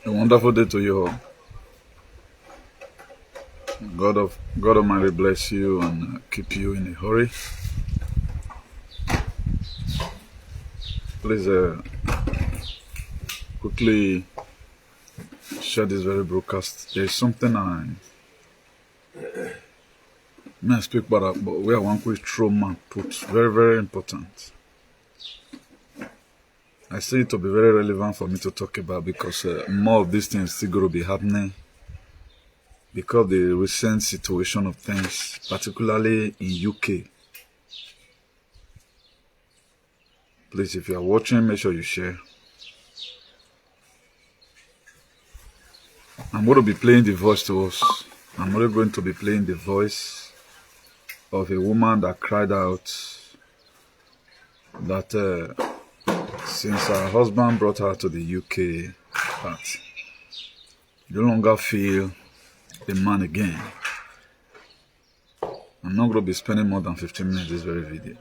A wonderful day to you all. God Almighty bless you and keep you in a hurry. Please quickly share this very broadcast. There is something I may speak about, but where one quick throw man put very important. I see it to be very relevant for me to talk about because more of these things still going to be happening because the recent situation of things, particularly in UK. Please, if you are watching, make sure you share. I'm going to be playing the voice to us. I'm only going to be playing the voice of a woman that cried out that since her husband brought her to the UK, that no longer feel a man again. I'm not going to be spending more than 15 minutes this very video.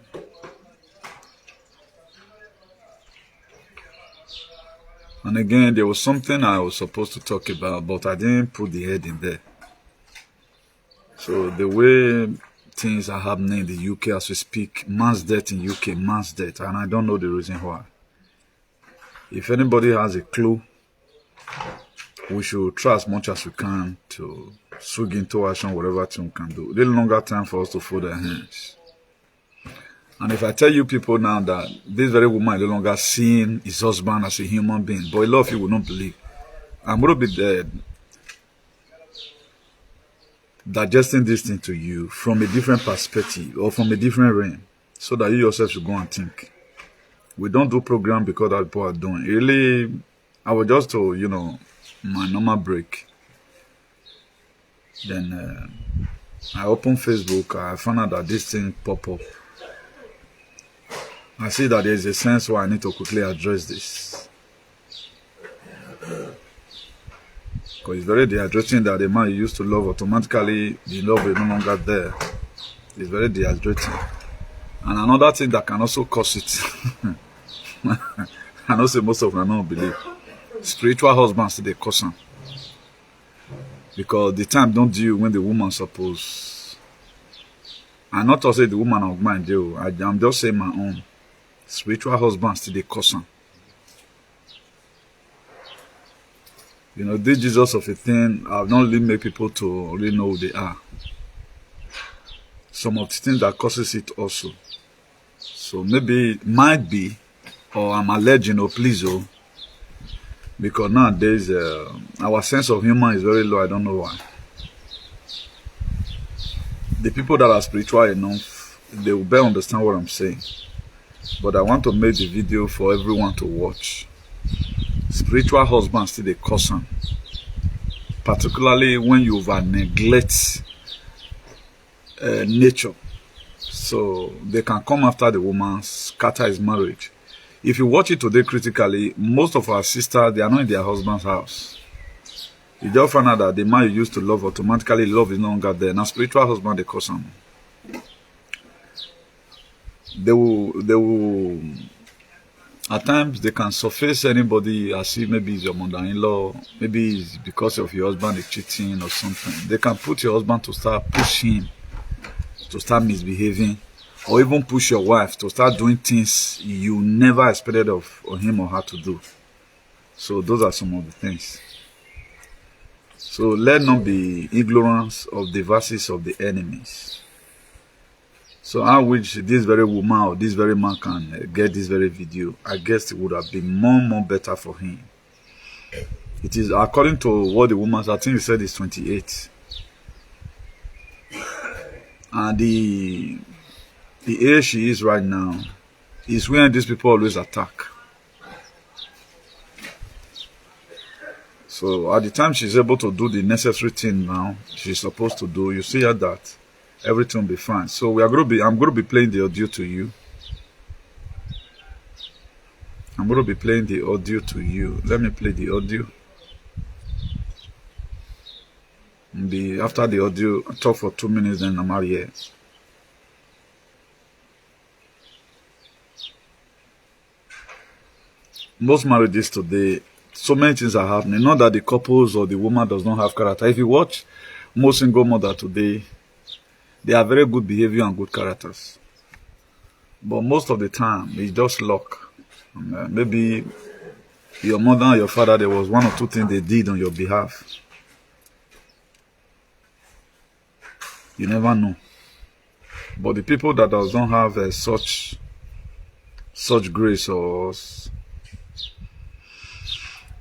And again, there was something I was supposed to talk about, but I didn't put the head in there. So the way things are happening in the UK as we speak, mass death in UK, mass death, and I don't know the reason why. If anybody has a clue, we should try as much as we can to swing into action whatever thing we can do. A little longer time for us to fold our hands. And if I tell you people now that this very woman is no longer seeing his husband as a human being, but a lot of you will not believe. I'm going to be digesting this thing to you from a different perspective or from a different realm so that you yourself should go and think. We don't do program because other people are doing. Really, I was just to, my normal break. Then I opened Facebook. I found out that this thing pop up. I see that there's a sense why I need to quickly address this. Because it's very dehydrating that the man you used to love automatically, the love is no longer there. It's very dehydrating. And another thing that can also cause it, I know say most of them don't believe, spiritual husbands they cause them. Because the time don't due when the woman suppose. I'm not to say the woman of mine do. I'm just saying my own. Spiritual husbands they cause them. This Jesus of a thing, I've not really made people to really know who they are. Some of the things that causes it also. So maybe it might be, or I'm alleging, or please, because nowadays our sense of humor is very low. I don't know why. The people that are spiritual enough, they will better understand what I'm saying. But I want to make the video for everyone to watch. Spiritual husbands still they cause them. Particularly when you over neglect nature. So they can come after the woman, scatter his marriage. If you watch it today critically, most of our sisters, they are not in their husband's house. You just find out that the man you used to love, automatically love is no longer there. Now spiritual husband, they cause them. They will, at times they can surface anybody as if maybe it's your mother-in-law, maybe it's because of your husband is cheating or something. They can put your husband to start pushing, to start misbehaving, or even push your wife to start doing things you never expected of him or her to do. So those are some of the things. So let not be ignorance of the verses of the enemies. So I wish this very woman or this very man can get this very video. I guess it would have been more better for him. It is according to what the woman, I think he said is 28. And the age she is right now is when these people always attack. So at the time she's able to do the necessary thing now she's supposed to do, you see her that everything will be fine. So I'm going to be playing the audio to you. I'm going to be playing the audio to you. Let me play the audio. After the audio, I'll talk for 2 minutes, then I'm out here. Most marriages today, so many things are happening. Not that the couples or the woman does not have character. If you watch most single mother today, they are very good behavior and good characters. But most of the time, it's just luck. Maybe your mother and your father, there was one or two things they did on your behalf. You never know. But the people that don't have such grace or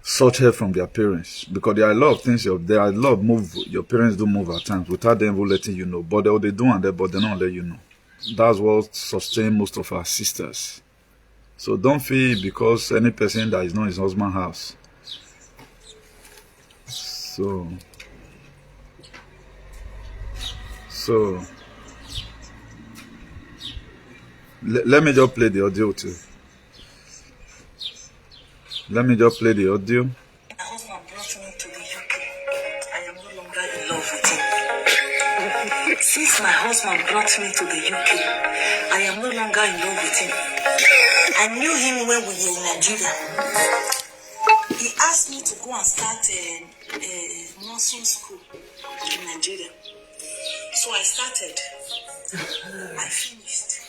such help from their parents, because there are a lot of things, there are a lot of move your parents do move at times without them even letting you know. But they do and but they don't let you know. That's what sustains most of our sisters. So don't feel because any person that is not his husband's house. So let me just play the audio too. Let me just play the audio. My husband brought me to the UK. I am no longer in love with him. Since my husband brought me to the UK, I am no longer in love with him. I knew him when we were in Nigeria. He asked me to go and start a nursing school in Nigeria. So I started. I finished.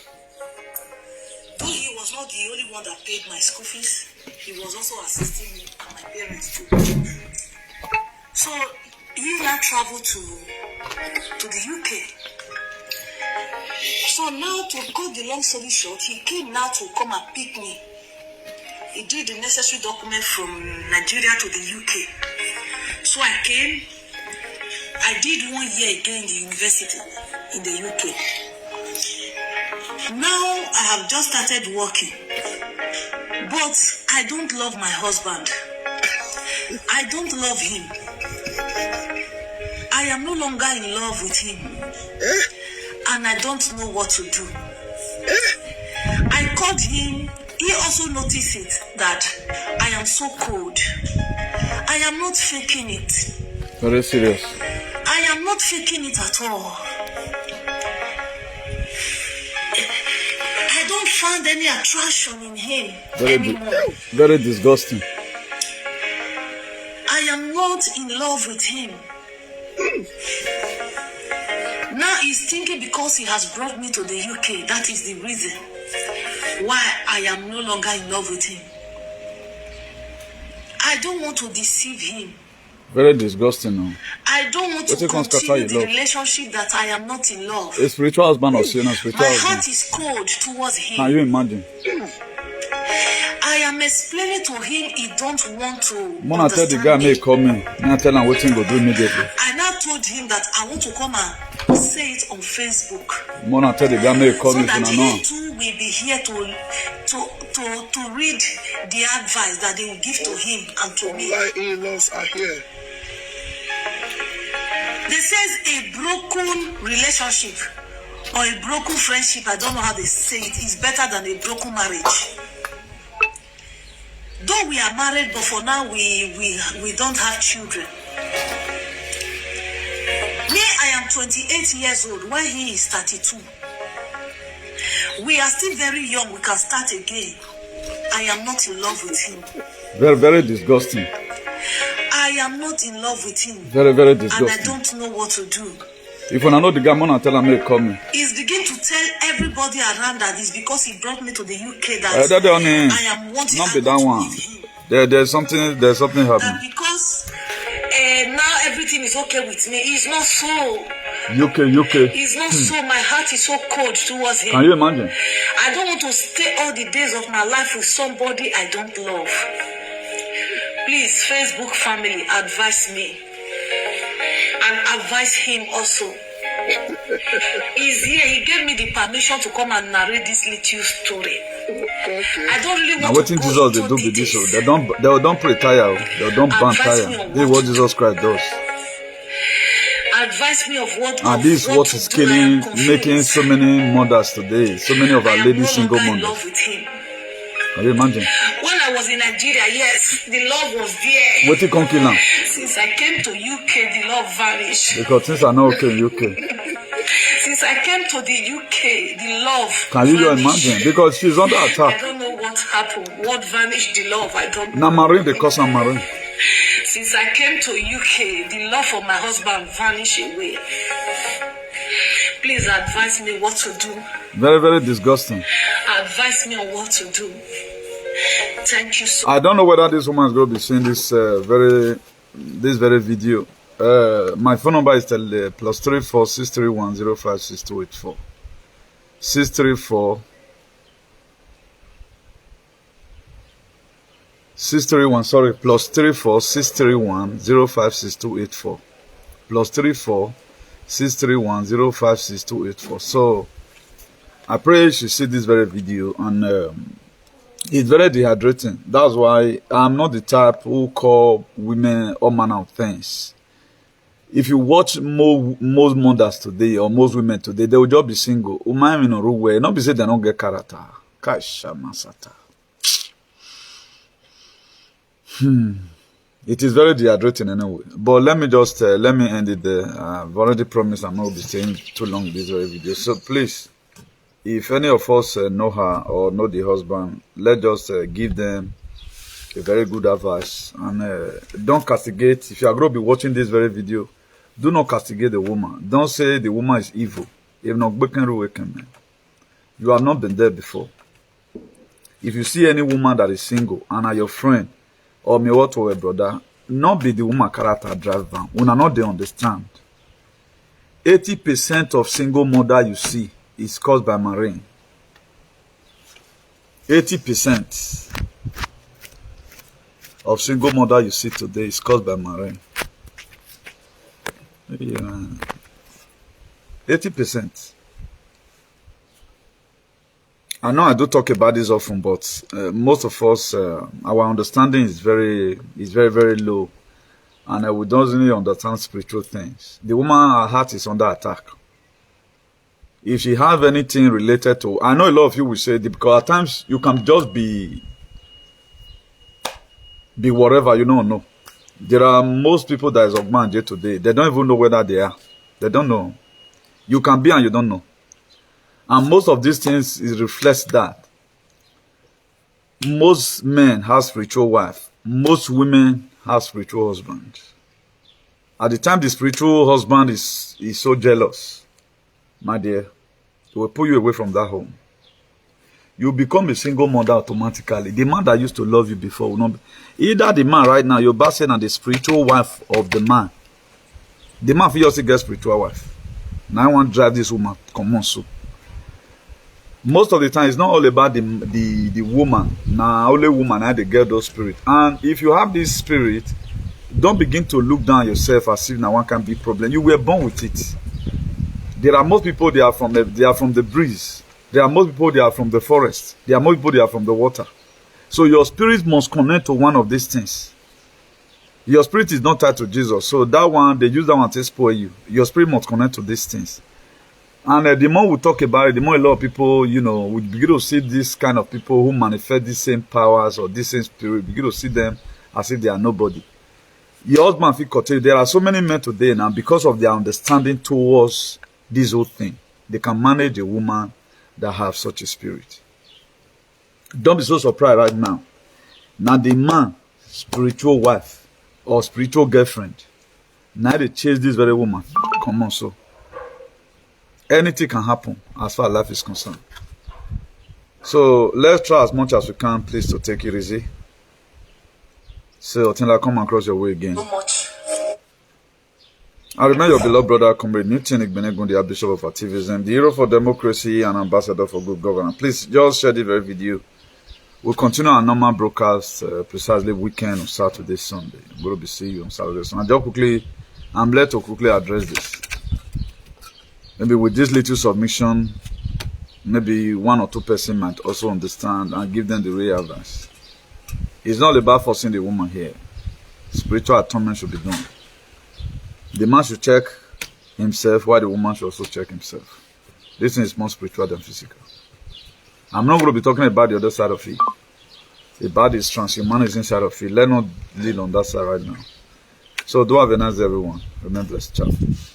Though he was not the only one that paid my school fees, he was also assisting me and my parents too. So he now traveled to the UK. So now, to cut the long story short, he came now to come and pick me. He did the necessary document from Nigeria to the UK. So I came. I did 1 year again in the university in the UK. Now I have just started working. But I don't love my husband. I don't love him. I am no longer in love with him. And I don't know what to do. I called him. He also noticed it, that I am so cold. I am not faking it. Very serious. I am not faking it at all. I don't find any attraction in him anymore. Very disgusting. I am not in love with him. Now he's thinking because he has brought me to the UK, that is the reason why I am no longer in love with him. I don't want to deceive him. Very disgusting now. I don't want to continue the relationship that I am not in love. A spiritual husband or sinner, spiritual husband. My heart is cold towards him. Can you imagine? I am explaining to him he don't want to Mona tell the guy may come in. I tell him what he go do immediately. I now told him that I want to come and say it on Facebook. Mona tell the guy may come in. So that he too will be here to read the advice that they will give to him and to me. My in-laws are here. They says a broken relationship or a broken friendship, I don't know how they say it, is better than a broken marriage. Though we are married, but for now we don't have children. Me, I am 28 years old, while he is 32. We are still very young, we can start again. I am not in love with him. Very, very disgusting. I am not in love with him. Very, very disgusting. And I don't know what to do. If I know the guy, Mona tell him may come in. He's beginning to tell everybody around that it's because he brought me to the UK that I am wanting not be that one. There's something happening. That because now everything is okay with me. It's not so. UK. It's not so. My heart is so cold towards him. Can you imagine? I don't want to stay all the days of my life with somebody I don't love. Please, Facebook family, advise me. And advise him also. He's here. He gave me the permission to come and narrate this little story. Okay. I don't really want and what to Jesus go they into do with this? details. They don't pray tire. They don't ban tire. This is what Jesus Christ does. Advise me of what. And this is what is killing, making so many mothers today. So many of our ladies single mothers. Can you imagine? When I was in Nigeria, yes, the love was there. What you can't kill now? Since I came to UK, the love vanished. Because things are not okay in UK. Since I came to the UK, the love Can you vanished. imagine? Because she's under attack. I don't know what not happen? What vanished the love? I don't Now, know. Marine, they call some Marine. Since I came to UK, the love for my husband vanished away. Please advise me what to do. Very, very disgusting. Advise me on what to do. Thank you so I don't know whether this woman is going to be seeing this very video. My phone number is +34 631 05 6284. 634 631, sorry, +34 631 05 6284. +34 631 05 6284. So I pray you see this very video, and it's very dehydrating. That's why I'm not the type who call women all manner of things. If you watch most mothers today or most women today, they will just be single. Not be say they don't get character. Kasha masata. It is very dehydrating anyway. But let me just let me end it there. I've already promised I'm not going to be staying too long in this very video. So please, if any of us know her or know the husband, let's just give them a very good advice, and don't castigate. If you are going to be watching this very video, do not castigate the woman. Don't say the woman is evil. You have not been there before. If you see any woman that is single and are your friend or me what or a brother, not be the woman character drive down. We are not they understand. 80% of single mother you see is caused by marine. 80% of single mother you see today is caused by marine. Yeah. 80%. I know I do talk about this often, but most of us, our understanding is very, very low, and we don't really understand spiritual things. The woman, her heart is under attack. If she have anything related to, I know a lot of you will say, because at times you can just be whatever, you don't know. There are most people that is of man day today, they don't even know whether they are. They don't know. You can be and you don't know. And most of these things reflects that. Most men have spiritual wife. Most women have spiritual husband. At the time the spiritual husband is so jealous, my dear, it will pull you away from that home. You become a single mother automatically. The man that used to love you before will not be. Either the man right now, you're basing on the spiritual wife of the man. The man feels he gets spiritual wife. Now I want to drive this woman. Come on, so. Most of the time, it's not all about the woman. Now, only woman had they get those spirit. And if you have this spirit, don't begin to look down yourself as if now one can be problem. You were born with it. There are most people they are from the breeze. There are most people they are from the forest. There are most people they are from the water. So your spirit must connect to one of these things. Your spirit is not tied to Jesus. So that one, they use that one to spoil you. Your spirit must connect to these things. And the more we talk about it, the more a lot of people, you know, we begin to see this kind of people who manifest these same powers or this same spirit, begin to see them as if they are nobody. Your husband feel caught. There are so many men today now, because of their understanding towards this whole thing, they can manage a woman that have such a spirit. Don't be so surprised right now. Now the man, spiritual wife or spiritual girlfriend, now they chase this very woman. Come on, so. Anything can happen as far as life is concerned. So let's try as much as we can, please, to take it easy. So until I come across your way again. so much. I remain your beloved brother, Comrade Newton Igbenegun, the Bishop of Activism, the hero for democracy and ambassador for good governance. Please just share the very video. We'll continue our normal broadcast precisely weekend on Saturday, Sunday. We'll be seeing you on Saturday, Sunday. Just quickly, I'm glad to quickly address this. Maybe with this little submission, maybe one or two persons might also understand and give them the real advice. It's not about forcing the woman here. Spiritual atonement should be done. The man should check himself, while the woman should also check himself. This thing is more spiritual than physical. I'm not going to be talking about the other side of it. About this transhumanism side of it. Let's not lead on that side right now. So do have a nice day, everyone. Remember, blessed. Ciao.